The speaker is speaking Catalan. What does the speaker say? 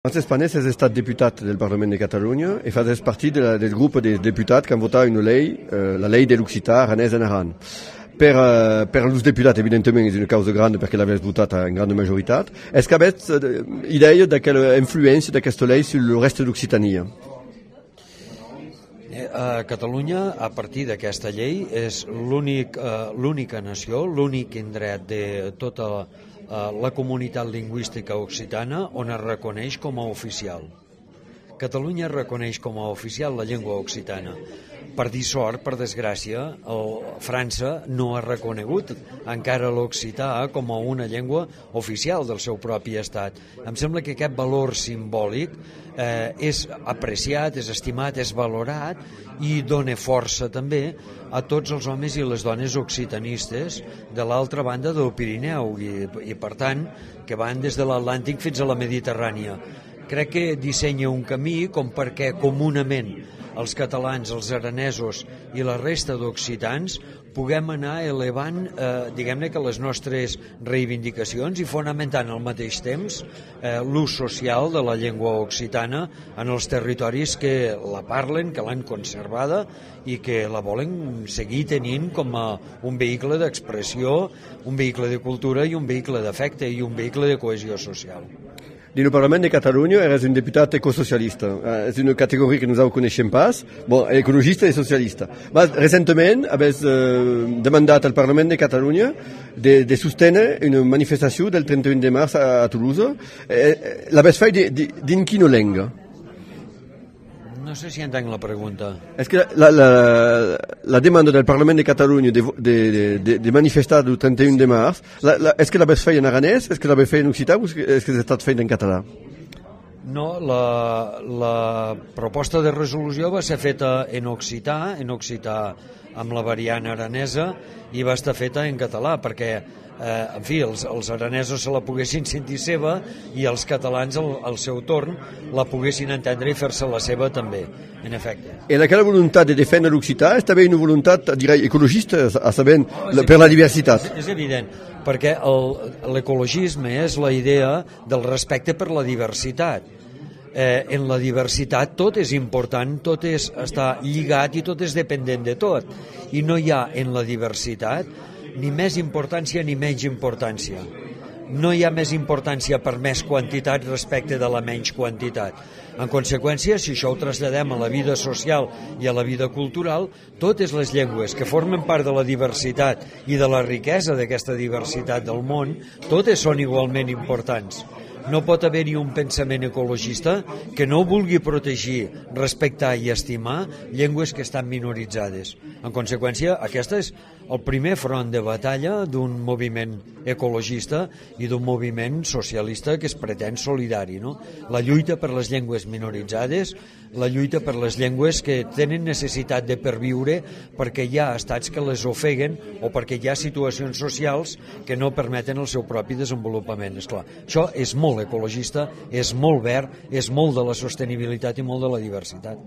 Francesc Panès és estat diputat del Parlament de Catalunya i fa part del grup de diputats que han votat una llei, la llei de l'occità aranès en Aran. Per els diputats, evidentment, és una causa gran perquè l'havien votat en gran majoritat. És que avets idea de la influència d'aquesta llei sobre el rest de l'Occitania? A Catalunya, a partir d'aquesta llei, és l'única nació, l'únic indret de tota la comunitat lingüística occitana on es reconeix com a oficial. Catalunya reconeix com a oficial la llengua occitana. Per dir sort, per desgràcia, França no ha reconegut encara l'occità com a una llengua oficial del seu propi estat. Em sembla que aquest valor simbòlic és apreciat, és estimat, és valorat i dona força també a tots els homes i les dones occitanistes de l'altra banda del Pirineu i per tant, que van des de l'Atlàntic fins a la Mediterrània. Crec que dissenya un camí com perquè comunament els catalans, els aranesos i la resta d'occitans puguem anar elevant, diguem-ne que les nostres reivindicacions i fonamentant al mateix temps l'ús social de la llengua occitana en els territoris que la parlen, que l'han conservada i que la volen seguir tenint com a un vehicle d'expressió, un vehicle de cultura i un vehicle d'afecte i un vehicle de cohesió social. Dins el Parlament de Catalunya eres un diputat ecosocialista. És una categoria que nosaltres coneixem pas, ecologista i socialista. Recentment havés demandat al Parlament de Catalunya de sostenir una manifestació del 31 de març a Toulouse. L'havés fet dins quina llengua? No sé si entenc la pregunta. És que la demanda del Parlament de Catalunya de manifestar el 31 de març, és que l'havés fet en aranès, és que l'havés fet en occità o és que s'ha estat fet en català? No, la proposta de resolució va ser feta en occità amb la variant aranesa i va estar feta en català perquè en fi, els aranesos se la poguessin sentir seva i els catalans al seu torn la poguessin entendre i fer-se la seva també, en efecte. I aquella voluntat de defendre l'occità és també una voluntat, direi, ecologista, a saber, per la diversitat. És evident, perquè l'ecologisme és la idea del respecte per la diversitat. En la diversitat tot és important, tot està lligat i tot és dependent de tot. I no hi ha en la diversitat ni més importància ni menys importància. No hi ha més importància per més quantitat respecte de la menys quantitat. En conseqüència, si això ho traslladem a la vida social i a la vida cultural, totes les llengües que formen part de la diversitat i de la riquesa d'aquesta diversitat del món, totes són igualment importants. No pot haver-hi un pensament ecologista que no vulgui protegir, respectar i estimar llengües que estan minoritzades. En conseqüència, aquest és el primer front de batalla d'un moviment ecologista i d'un moviment socialista que es pretén solidari, no? La lluita per les llengües minoritzades, la lluita per les llengües que tenen necessitat de perviure perquè hi ha estats que les ofeguen o perquè hi ha situacions socials que no permeten el seu propi desenvolupament. Esclar, això és molt ecologista, és molt verd, és molt de la sostenibilitat i molt de la diversitat.